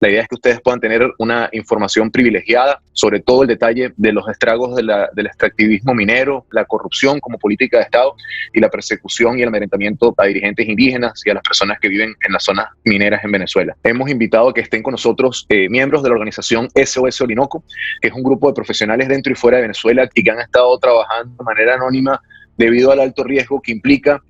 La idea es que ustedes puedan tener una información privilegiada sobre todo el detalle de los estragos del extractivismo minero, la corrupción como política de Estado y la persecución y el amedrentamiento a dirigentes indígenas y a las personas que viven en las zonas mineras en Venezuela. Hemos invitado a que estén con nosotros miembros de la organización SOS Orinoco, que es un grupo de profesionales dentro y fuera de Venezuela y que han estado trabajando de manera anónima debido al alto riesgo que implica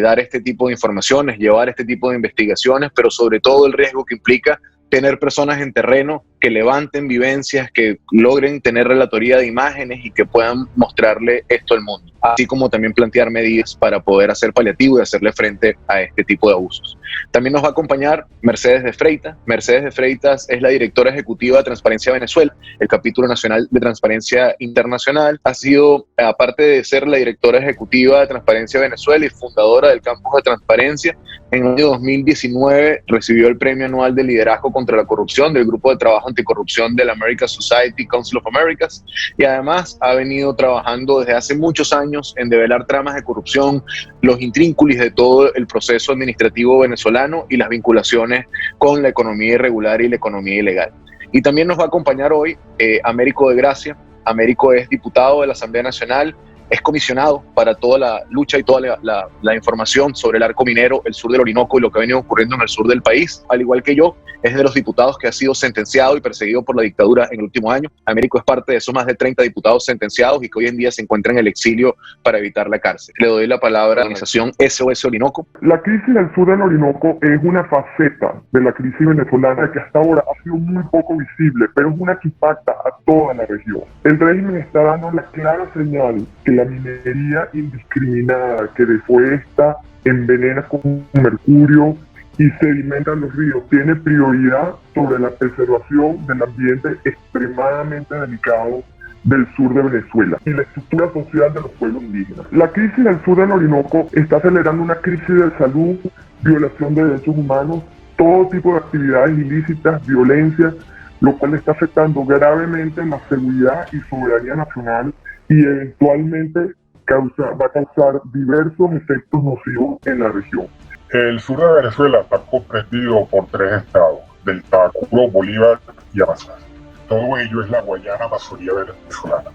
dar este tipo de informaciones, llevar este tipo de investigaciones, pero sobre todo el riesgo que implica tener personas en terreno que levanten vivencias, que logren tener relatoría de imágenes y que puedan mostrarle esto al mundo, así como también plantear medidas para poder hacer paliativo y hacerle frente a este tipo de abusos. También nos va a acompañar Mercedes de Freitas. Mercedes de Freitas es la directora ejecutiva de Transparencia Venezuela, el capítulo nacional de Transparencia Internacional. Ha sido, aparte de ser la directora ejecutiva de Transparencia Venezuela y fundadora del campus de Transparencia, en el año 2019 recibió el Premio Anual de Liderazgo contra la Corrupción del Grupo de Trabajo Anticorrupción de la American Society Council of Americas, y además ha venido trabajando desde hace muchos años en develar tramas de corrupción, los intrínculos de todo el proceso administrativo venezolano y las vinculaciones con la economía irregular y la economía ilegal. Y también nos va a acompañar hoy Américo de Gracia. Américo es diputado de la Asamblea Nacional, es comisionado para toda la lucha y toda la información sobre el arco minero, el sur del Orinoco y lo que ha venido ocurriendo en el sur del país. Al igual que yo, es de los diputados que ha sido sentenciado y perseguido por la dictadura en el último año. Américo es parte de esos más de 30 diputados sentenciados y que hoy en día se encuentran en el exilio para evitar la cárcel. Le doy la palabra a la organización SOS Orinoco. La crisis del sur del Orinoco es una faceta de la crisis venezolana que hasta ahora ha sido muy poco visible, pero es una que impacta a toda la región. El régimen está dando la clara señal que la minería indiscriminada que deforesta, envenena con mercurio y sedimenta los ríos tiene prioridad sobre la preservación del ambiente extremadamente delicado del sur de Venezuela y la estructura social de los pueblos indígenas. La crisis del sur del Orinoco está acelerando una crisis de salud, violación de derechos humanos, todo tipo de actividades ilícitas, violencia, lo cual está afectando gravemente la seguridad y soberanía nacional y eventualmente va a causar diversos efectos nocivos en la región. El sur de Venezuela está comprendido por 3 estados, del Táchira, Bolívar y Amazonas. Todo ello es la Guayana Amazonía venezolana.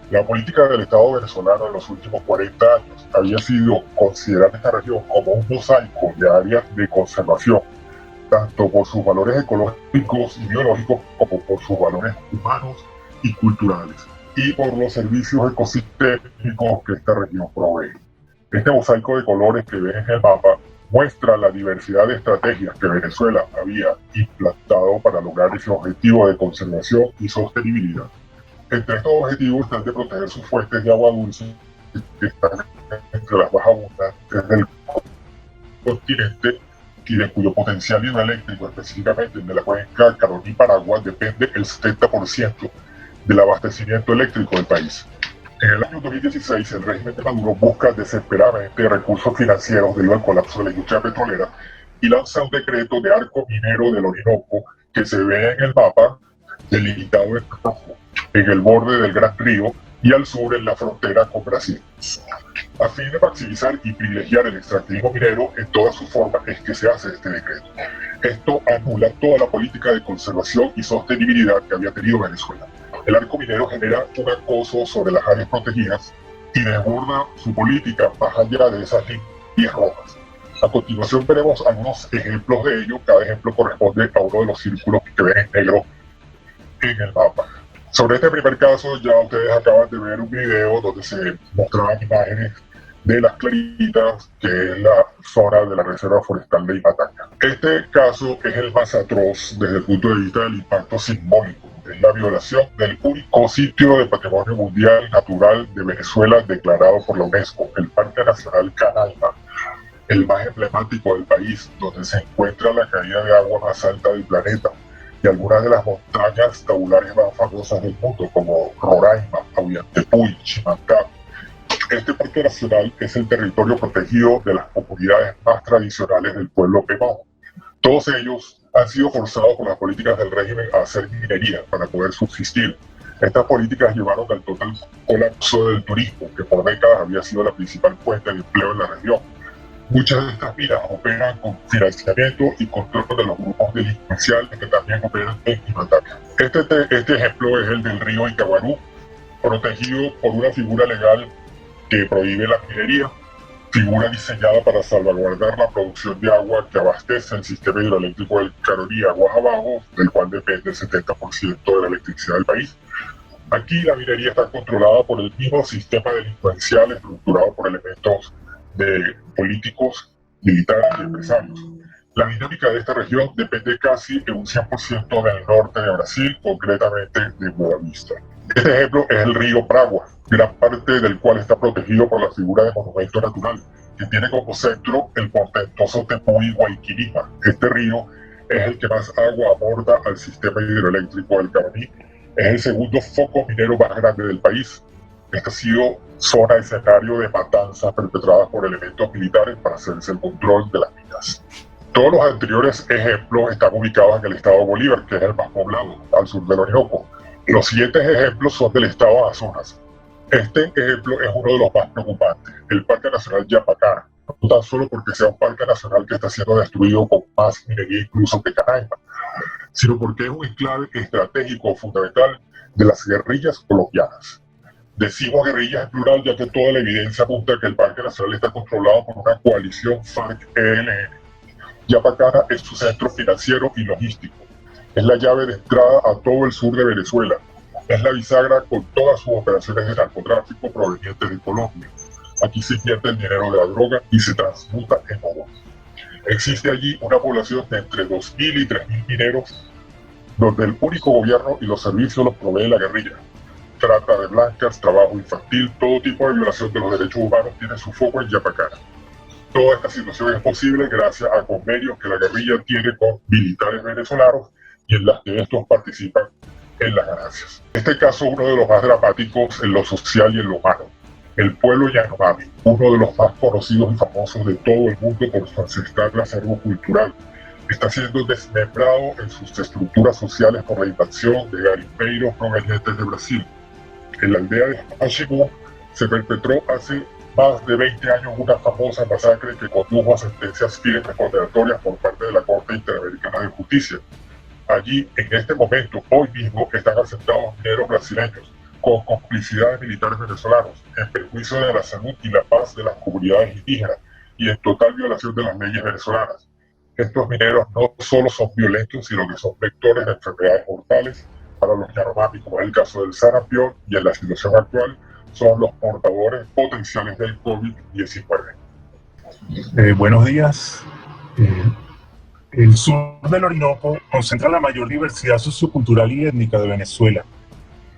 La política del Estado venezolano en los últimos 40 años había sido considerar esta región como un mosaico de áreas de conservación, tanto por sus valores ecológicos y biológicos como por sus valores humanos y culturales, y por los servicios ecosistémicos que esta región provee. Este mosaico de colores que ven en el mapa muestra la diversidad de estrategias que Venezuela había implantado para lograr ese objetivo de conservación y sostenibilidad. Entre estos objetivos están de proteger sus fuentes de agua dulce, que están entre las más abundantes del continente y de cuyo potencial hidroeléctrico, específicamente de la cuenca Caroní-Paraguay, depende el 70% del abastecimiento eléctrico del país. En el año 2016, el régimen de Maduro busca desesperadamente recursos financieros debido al colapso de la industria petrolera y lanza un decreto de arco minero del Orinoco que se ve en el mapa delimitado en rojo, en el borde del Gran Río y al sur en la frontera con Brasil. A fin de maximizar y privilegiar el extractivismo minero en todas sus formas es que se hace este decreto. Esto anula toda la política de conservación y sostenibilidad que había tenido Venezuela. El arco minero genera un acoso sobre las áreas protegidas y desborda su política más allá de esas líneas rojas. A continuación veremos algunos ejemplos de ello. Cada ejemplo corresponde a uno de los círculos que ven en negro en el mapa. Sobre este primer caso, ya ustedes acaban de ver un video donde se mostraban imágenes de Las Claritas, que es la zona de la Reserva Forestal de Imatanga. Este caso es el más atroz desde el punto de vista del impacto simbólico. Es la violación del único sitio de patrimonio mundial natural de Venezuela declarado por la UNESCO, el Parque Nacional Canaima, el más emblemático del país, donde se encuentra la caída de agua más alta del planeta y algunas de las montañas tabulares más famosas del mundo, como Roraima, Ollantaytambo, Chimancá. Este parque nacional es el territorio protegido de las comunidades más tradicionales del pueblo Pemón. Todos ellos han sido forzados por las políticas del régimen a hacer minería para poder subsistir. Estas políticas llevaron al total colapso del turismo, que por décadas había sido la principal fuente de empleo en la región. Muchas de estas minas operan con financiamiento y control de los grupos delincuenciales que también operan en Imatacá. Este ejemplo es el del río Itaguarú, protegido por una figura legal que prohíbe la minería, figura diseñada para salvaguardar la producción de agua que abastece el sistema hidroeléctrico del Caroní aguas abajo, del cual depende el 70% de la electricidad del país. Aquí la minería está controlada por el mismo sistema delincuencial estructurado por elementos de políticos, militares y empresarios. La dinámica de esta región depende casi de un 100% del norte de Brasil, concretamente de Boa Vista. Este ejemplo es el río Pragua, gran parte del cual está protegido por la figura de monumento natural, que tiene como centro el portentoso Tepuy Guayquirima. Este río es el que más agua aporta al sistema hidroeléctrico del Caroní. Es el segundo foco minero más grande del país. Esta ha sido zona escenario de matanzas perpetradas por elementos militares para hacerse el control de las minas. Todos los anteriores ejemplos están ubicados en el estado Bolívar, que es el más poblado, al sur del Orinoco. Los siguientes ejemplos son del estado Amazonas. Este ejemplo es uno de los más preocupantes, el Parque Nacional Yapacana, no tan solo porque sea un parque nacional que está siendo destruido con más minería incluso que Canaima, sino porque es un enclave estratégico fundamental de las guerrillas colombianas. Decimos guerrillas en plural ya que toda la evidencia apunta a que el Parque Nacional está controlado por una coalición FARC-ELN. Yapacana es su centro financiero y logístico. Es la llave de entrada a todo el sur de Venezuela. Es la bisagra con todas sus operaciones de narcotráfico provenientes de Colombia. Aquí se invierte el dinero de la droga y se transmuta en oro. Existe allí una población de entre 2.000 y 3.000 mineros, donde el único gobierno y los servicios los provee la guerrilla. Trata de blancas, trabajo infantil, todo tipo de violación de los derechos humanos tiene su foco en Yapacana. Toda esta situación es posible gracias a convenios que la guerrilla tiene con militares venezolanos y en las que estos participan en las ganancias. En este caso, uno de los más dramáticos en lo social y en lo humano. El pueblo Yanomami, uno de los más conocidos y famosos de todo el mundo por su ancestral acervo cultural, está siendo desmembrado en sus estructuras sociales por la invasión de garimpeiros provenientes de Brasil. En la aldea de Pachimu se perpetró hace más de 20 años una famosa masacre que condujo a sentencias firmes condenatorias por parte de la Corte Interamericana de Justicia. Allí, en este momento, hoy mismo, están asentados mineros brasileños con complicidad de militares venezolanos, en perjuicio de la salud y la paz de las comunidades indígenas y en total violación de las leyes venezolanas. Estos mineros no solo son violentos, sino que son vectores de enfermedades mortales para los Yanomami, como es el caso del sarampión, y en la situación actual son los portadores potenciales del COVID-19. Buenos días. El sur del Orinoco concentra la mayor diversidad sociocultural y étnica de Venezuela.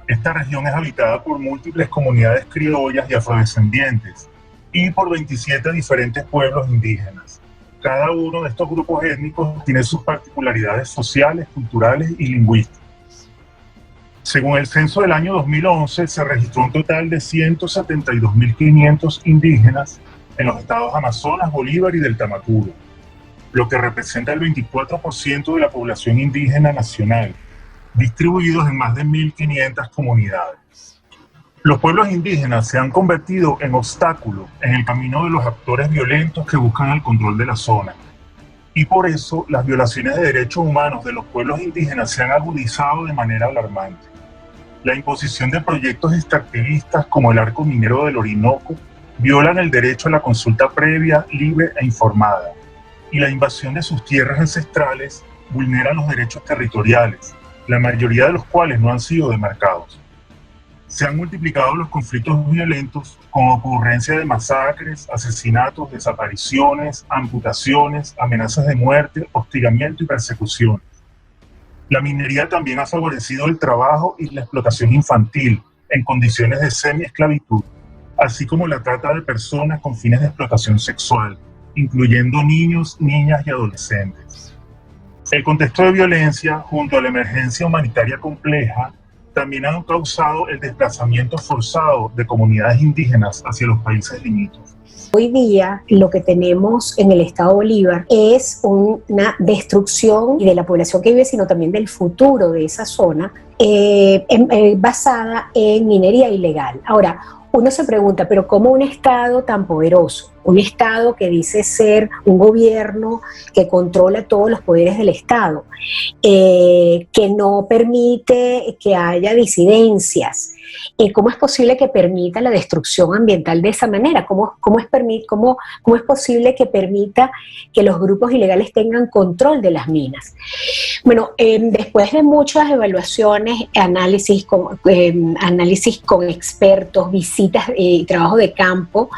Esta región es habitada por múltiples comunidades criollas y afrodescendientes y por 27 diferentes pueblos indígenas. Cada uno de estos grupos étnicos tiene sus particularidades sociales, culturales y lingüísticas. Según el censo del año 2011, se registró un total de 172.500 indígenas en los estados Amazonas, Bolívar y del Tamacuro, lo que representa el 24% de la población indígena nacional, distribuidos en más de 1.500 comunidades. Los pueblos indígenas se han convertido en obstáculos en el camino de los actores violentos que buscan el control de la zona. Y por eso las violaciones de derechos humanos de los pueblos indígenas se han agudizado de manera alarmante. La imposición de proyectos extractivistas como el Arco Minero del Orinoco violan el derecho a la consulta previa, libre e informada, y la invasión de sus tierras ancestrales vulnera los derechos territoriales, la mayoría de los cuales no han sido demarcados. Se han multiplicado los conflictos violentos con ocurrencia de masacres, asesinatos, desapariciones, amputaciones, amenazas de muerte, hostigamiento y persecución. La minería también ha favorecido el trabajo y la explotación infantil en condiciones de semi-esclavitud, así como la trata de personas con fines de explotación sexual, incluyendo niños, niñas y adolescentes. El contexto de violencia, junto a la emergencia humanitaria compleja, también han causado el desplazamiento forzado de comunidades indígenas hacia los países limítrofes. Hoy día lo que tenemos en el estado Bolívar es una destrucción de la población que vive, sino también del futuro de esa zona, basada en minería ilegal. Ahora, uno se pregunta, pero ¿cómo un Estado tan poderoso, un Estado que dice ser un gobierno que controla todos los poderes del Estado, que no permite que haya disidencias, cómo es posible que permita la destrucción ambiental de esa manera? ¿Cómo es posible que permita que los grupos ilegales tengan control de las minas? Bueno, después de muchas evaluaciones, análisis con expertos, visitas y trabajo de campo,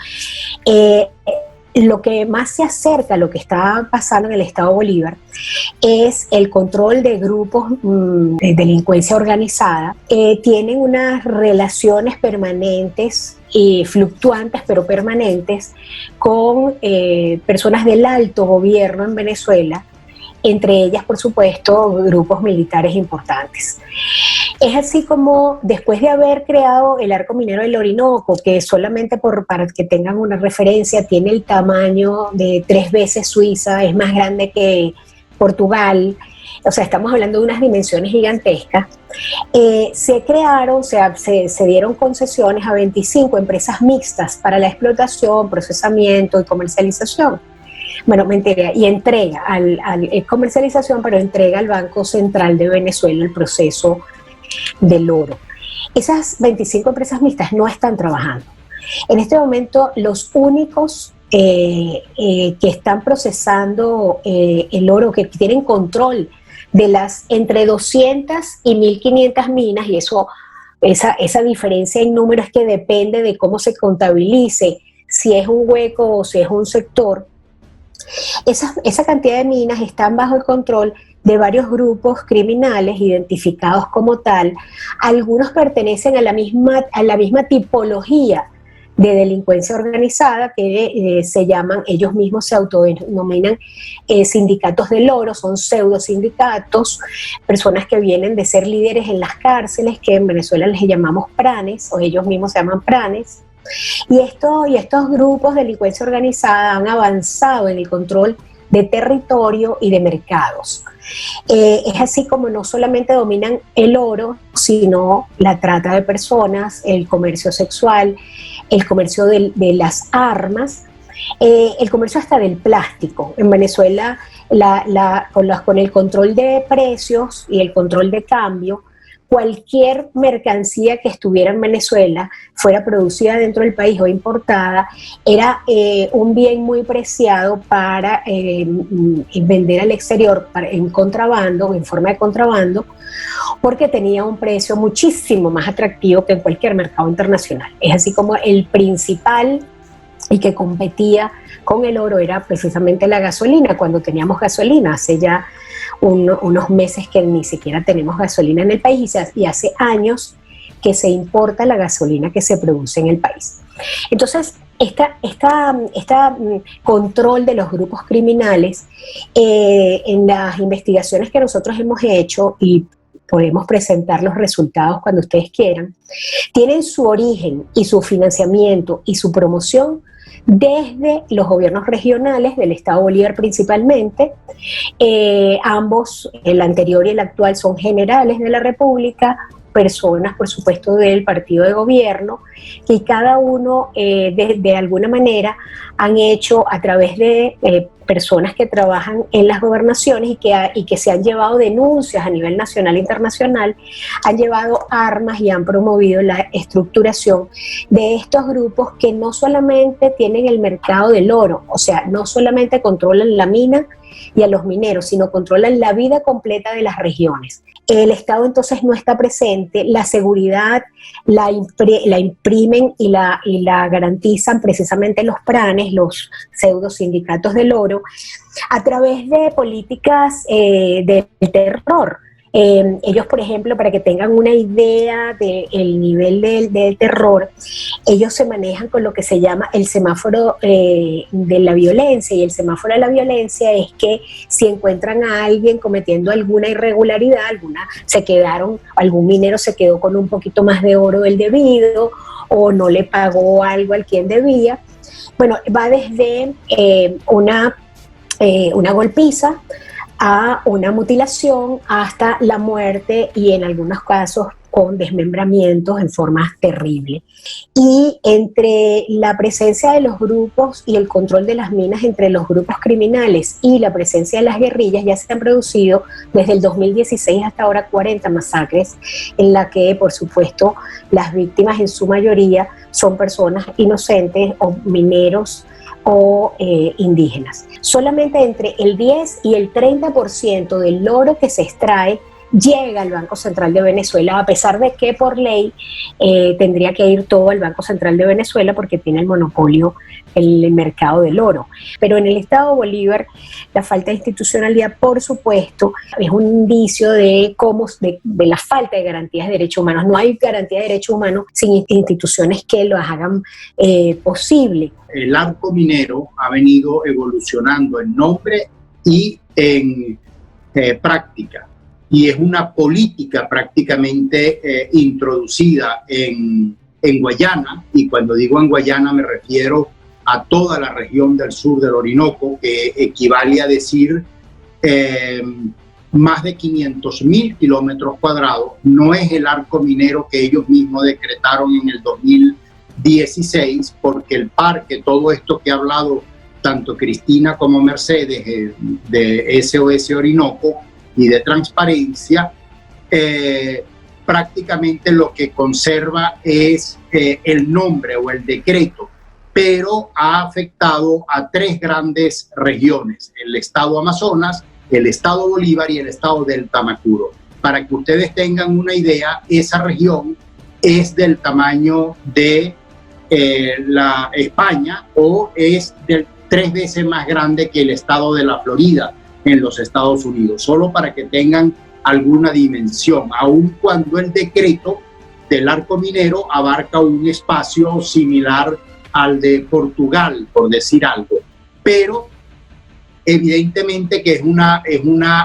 lo que más se acerca a lo que está pasando en el estado Bolívar es el control de grupos de delincuencia organizada. Tienen unas relaciones permanentes y fluctuantes, pero permanentes, con personas del alto gobierno en Venezuela, entre ellas, por supuesto, grupos militares importantes. Es así como, después de haber creado el arco minero del Orinoco, que solamente para que tengan una referencia, tiene el tamaño de 3 veces Suiza, es más grande que Portugal, o sea, estamos hablando de unas dimensiones gigantescas, se dieron concesiones a 25 empresas mixtas para la explotación, procesamiento y comercialización. Bueno, mentira, y entrega comercialización, pero entrega al Banco Central de Venezuela el proceso del oro. Esas 25 empresas mixtas no están trabajando. En este momento, los únicos que están procesando el oro, que tienen control de las entre 200 y 1.500 minas, y esa diferencia en números es que depende de cómo se contabilice, si es un hueco o si es un sector. Esa cantidad de minas están bajo el control de varios grupos criminales identificados como tal. Algunos pertenecen a la misma tipología de delincuencia organizada que se llaman, ellos mismos se autodenominan sindicatos del oro, son pseudo sindicatos, personas que vienen de ser líderes en las cárceles, que en Venezuela les llamamos pranes, o ellos mismos se llaman pranes. Y estos grupos de delincuencia organizada han avanzado en el control de territorio y de mercados. Es así como no solamente dominan el oro, sino la trata de personas, el comercio sexual, el comercio de las armas, el comercio hasta del plástico. En Venezuela, con el control de precios y el control de cambio, cualquier mercancía que estuviera en Venezuela, fuera producida dentro del país o importada, era un bien muy preciado para vender al exterior en contrabando, en forma de contrabando, porque tenía un precio muchísimo más atractivo que en cualquier mercado internacional. Es así como el principal y que competía con el oro era precisamente la gasolina, cuando teníamos gasolina, hace ya unos meses que ni siquiera tenemos gasolina en el país y hace años que se importa la gasolina que se produce en el país. Entonces, control de los grupos criminales, en las investigaciones que nosotros hemos hecho, y podemos presentar los resultados cuando ustedes quieran, tienen su origen y su financiamiento y su promoción desde los gobiernos regionales del Estado Bolívar principalmente. Ambos, el anterior y el actual, son generales de la República, personas, por supuesto, del partido de gobierno, que cada uno de alguna manera han hecho a través de personas que trabajan en las gobernaciones y que se han llevado denuncias a nivel nacional e internacional, han llevado armas y han promovido la estructuración de estos grupos que no solamente tienen el mercado del oro, o sea, no solamente controlan la mina y a los mineros, sino controlan la vida completa de las regiones. El Estado entonces no está presente, la seguridad la imprimen y la garantizan precisamente los pranes, los pseudo sindicatos del oro, a través de políticas del terror. Ellos, por ejemplo, para que tengan una idea del nivel del terror, ellos se manejan con lo que se llama el semáforo de la violencia, y el semáforo de la violencia es que si encuentran a alguien cometiendo alguna irregularidad, algún minero se quedó con un poquito más de oro del debido, o no le pagó algo al quien debía, Bueno, va desde una golpiza a una mutilación hasta la muerte y en algunos casos con desmembramientos en forma terrible. Y entre la presencia de los grupos y el control de las minas entre los grupos criminales y la presencia de las guerrillas, ya se han producido desde el 2016 hasta ahora 40 masacres en la que, por supuesto, las víctimas en su mayoría son personas inocentes o mineros o indígenas. Solamente entre el 10 y el 30% del oro que se extrae llega al Banco Central de Venezuela, a pesar de que por ley tendría que ir todo al Banco Central de Venezuela porque tiene el monopolio el mercado del oro. Pero en el Estado Bolívar la falta de institucionalidad, por supuesto, es un indicio de la falta de garantías de derechos humanos. No hay garantía de derechos humanos sin instituciones que lo hagan posible. El arco minero ha venido evolucionando en nombre y en práctica. Y es una política prácticamente introducida en Guayana, y cuando digo en Guayana me refiero a toda la región del sur del Orinoco, que equivale a decir más de 500.000 kilómetros cuadrados. No es el arco minero que ellos mismos decretaron en el 2016, porque el parque, todo esto que ha hablado tanto Cristina como Mercedes de SOS Orinoco, y de transparencia, prácticamente lo que conserva es el nombre o el decreto, pero ha afectado a 3 grandes regiones: el estado Amazonas, el estado Bolívar y el estado del Tamacuro. Para que ustedes tengan una idea, esa región es del tamaño de la España, o es 3 veces más grande que el estado de la Florida en los Estados Unidos, solo para que tengan alguna dimensión, aun cuando el decreto del arco minero abarca un espacio similar al de Portugal, por decir algo. Pero evidentemente que es una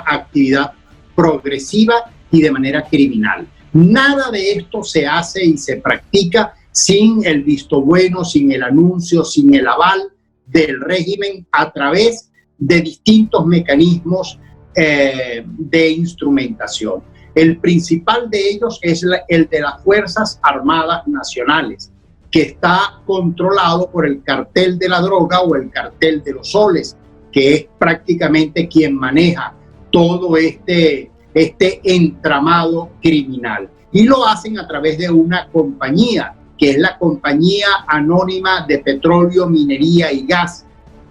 actividad progresiva y de manera criminal. Nada de esto se hace y se practica sin el visto bueno, sin el anuncio, sin el aval del régimen a través de distintos mecanismos de instrumentación. El principal de ellos es el de las Fuerzas Armadas Nacionales, que está controlado por el cartel de la droga o el cartel de los soles, que es prácticamente quien maneja todo este entramado criminal. Y lo hacen a través de una compañía, que es la Compañía Anónima de Petróleo, Minería y Gas,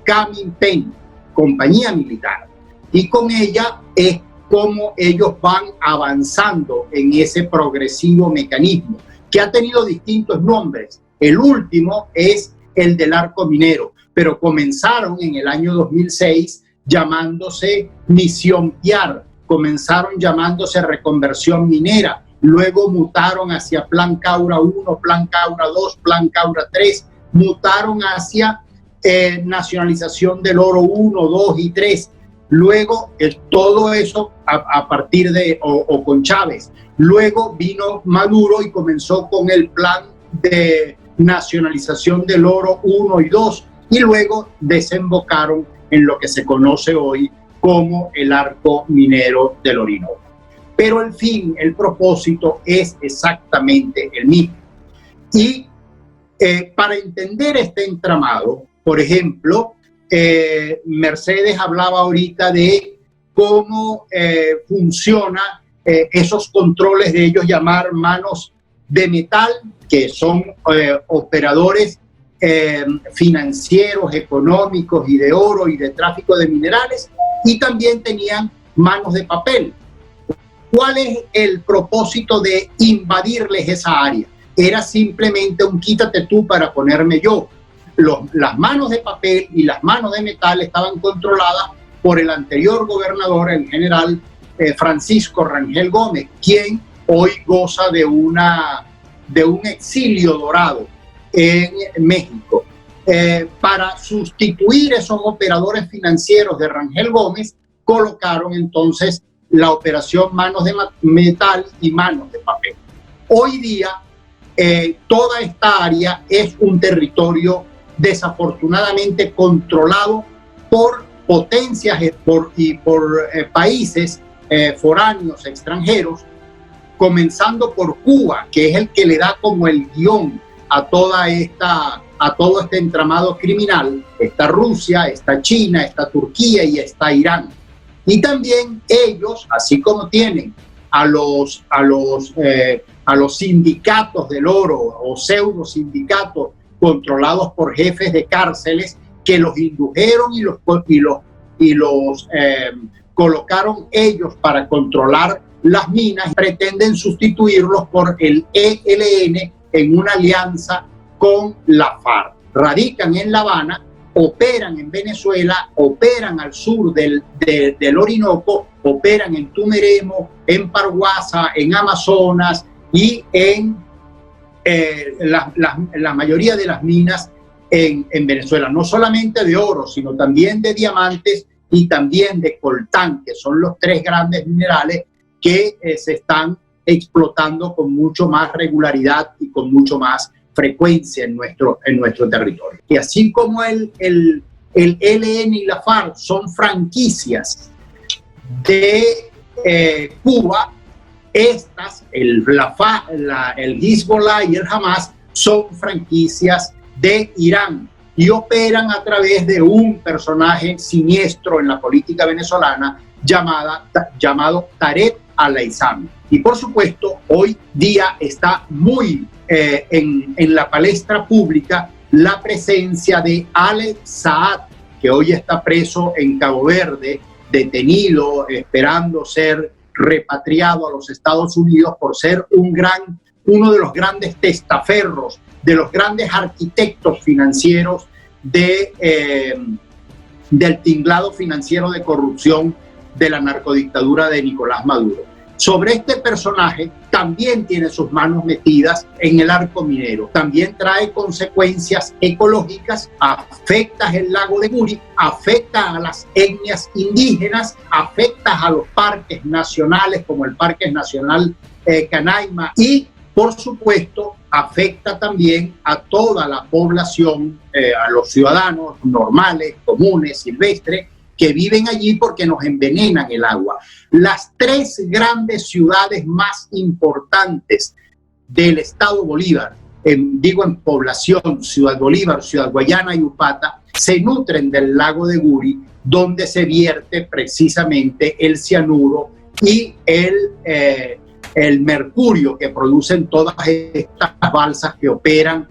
Caminpen, compañía militar. Y con ella es como ellos van avanzando en ese progresivo mecanismo, que ha tenido distintos nombres. El último es el del arco minero, pero comenzaron en el año 2006 llamándose Misión Piar, comenzaron llamándose Reconversión Minera, luego mutaron hacia Plan Caura 1, Plan Caura 2, Plan Caura 3, mutaron hacia nacionalización del oro 1, 2 y 3. Luego todo eso a partir de, o con Chávez. Luego vino Maduro y comenzó con el plan de nacionalización del oro 1 y 2, y luego desembocaron en lo que se conoce hoy como el arco minero del Orinoco. Pero el fin, el propósito es exactamente el mismo. Y para entender este entramado, por ejemplo, Mercedes hablaba ahorita de cómo funciona esos controles de ellos llamar manos de metal, que son operadores financieros, económicos y de oro y de tráfico de minerales, y también tenían manos de papel. ¿Cuál es el propósito de invadirles esa área? Era simplemente un quítate tú para ponerme yo. Las manos de papel y las manos de metal estaban controladas por el anterior gobernador, el general Francisco Rangel Gómez, quien hoy goza de un exilio dorado en México. Para sustituir esos operadores financieros de Rangel Gómez, colocaron entonces la operación manos de metal y manos de papel. Hoy día, toda esta área es un territorio desafortunadamente controlado por potencias y por países foráneos, extranjeros, comenzando por Cuba, que es el que le da como el guión a todo este entramado criminal. Está Rusia, está China, está Turquía y está Irán. Y también ellos, así como tienen a los sindicatos del oro o pseudo sindicatos controlados por jefes de cárceles que los indujeron y los colocaron ellos para controlar las minas, pretenden sustituirlos por el ELN en una alianza con la FARC. Radican en La Habana, operan en Venezuela, operan al sur del Orinoco, operan en Tumeremo, en Parguasa, en Amazonas y en la mayoría de las minas en Venezuela, no solamente de oro, sino también de diamantes y también de coltán, que son los tres grandes minerales que se están explotando con mucho más regularidad y con mucho más frecuencia en nuestro territorio. Y así como el ELN y la FARC son franquicias de Cuba, estas, el Hezbollah y el Hamas, son franquicias de Irán y operan a través de un personaje siniestro en la política venezolana llamado Tarek al-Aissami. Y por supuesto, hoy día está muy en la palestra pública la presencia de Ale Saad, que hoy está preso en Cabo Verde, detenido, esperando ser repatriado a los Estados Unidos por ser uno de los grandes testaferros, de los grandes arquitectos financieros del tinglado financiero de corrupción de la narcodictadura de Nicolás Maduro. Sobre este personaje también tiene sus manos metidas en el arco minero. También trae consecuencias ecológicas, afecta el lago de Guri, afecta a las etnias indígenas, afecta a los parques nacionales como el Parque Nacional Canaima y, por supuesto, afecta también a toda la población, a los ciudadanos normales, comunes, silvestres, que viven allí porque nos envenenan el agua. Las tres grandes ciudades más importantes del estado Bolívar, en población, Ciudad Bolívar, Ciudad Guayana y Upata, se nutren del lago de Guri, donde se vierte precisamente el cianuro y el mercurio que producen todas estas balsas que operan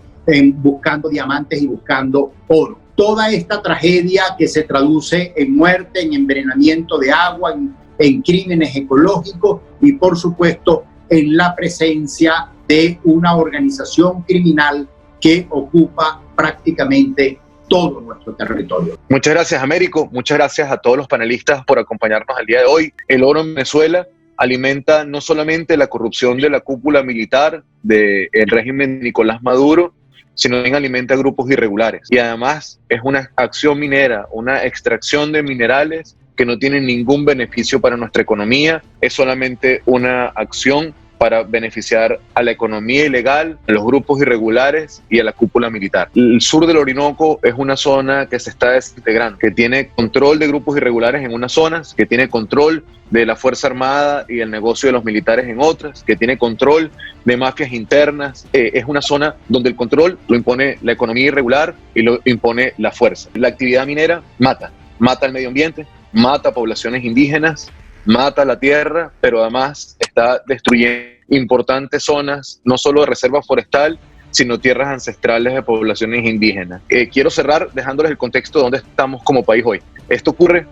buscando diamantes y buscando oro. Toda esta tragedia que se traduce en muerte, en envenenamiento de agua, en crímenes ecológicos y, por supuesto, en la presencia de una organización criminal que ocupa prácticamente todo nuestro territorio. Muchas gracias, Américo. Muchas gracias a todos los panelistas por acompañarnos el día de hoy. El oro en Venezuela alimenta no solamente la corrupción de la cúpula militar del régimen de Nicolás Maduro, sino también alimenta grupos irregulares. Y además es una acción minera, una extracción de minerales que no tienen ningún beneficio para nuestra economía, es solamente una acción para beneficiar a la economía ilegal, a los grupos irregulares y a la cúpula militar. El sur del Orinoco es una zona que se está desintegrando, que tiene control de grupos irregulares en unas zonas, que tiene control de la Fuerza Armada y el negocio de los militares en otras, que tiene control de mafias internas. Es una zona donde el control lo impone la economía irregular y lo impone la fuerza. La actividad minera mata al medio ambiente, mata a poblaciones indígenas, mata la tierra, pero además está destruyendo importantes zonas, no solo de reserva forestal, sino tierras ancestrales de poblaciones indígenas. Quiero cerrar dejándoles el contexto de dónde estamos como país hoy. Esto ocurre,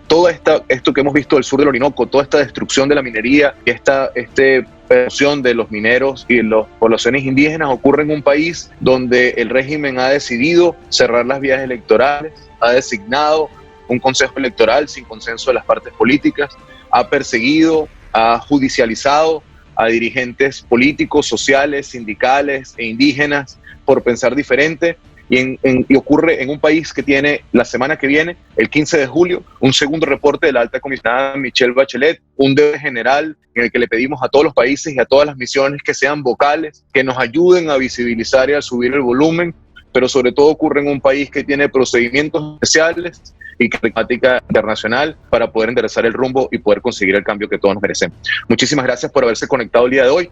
esto que hemos visto del sur del Orinoco, toda esta destrucción de la minería, esta persecución de los mineros y de las poblaciones indígenas ocurre en un país donde el régimen ha decidido cerrar las vías electorales, ha designado un consejo electoral sin consenso de las partes políticas, ha perseguido, ha judicializado a dirigentes políticos, sociales, sindicales e indígenas por pensar diferente y ocurre en un país que tiene la semana que viene, el 15 de julio, un segundo reporte de la alta comisionada Michelle Bachelet, un deber general en el que le pedimos a todos los países y a todas las misiones que sean vocales, que nos ayuden a visibilizar y a subir el volumen pero sobre todo ocurre en un país que tiene procedimientos especiales y climática internacional para poder enderezar el rumbo y poder conseguir el cambio que todos nos merecemos. Muchísimas gracias por haberse conectado el día de hoy.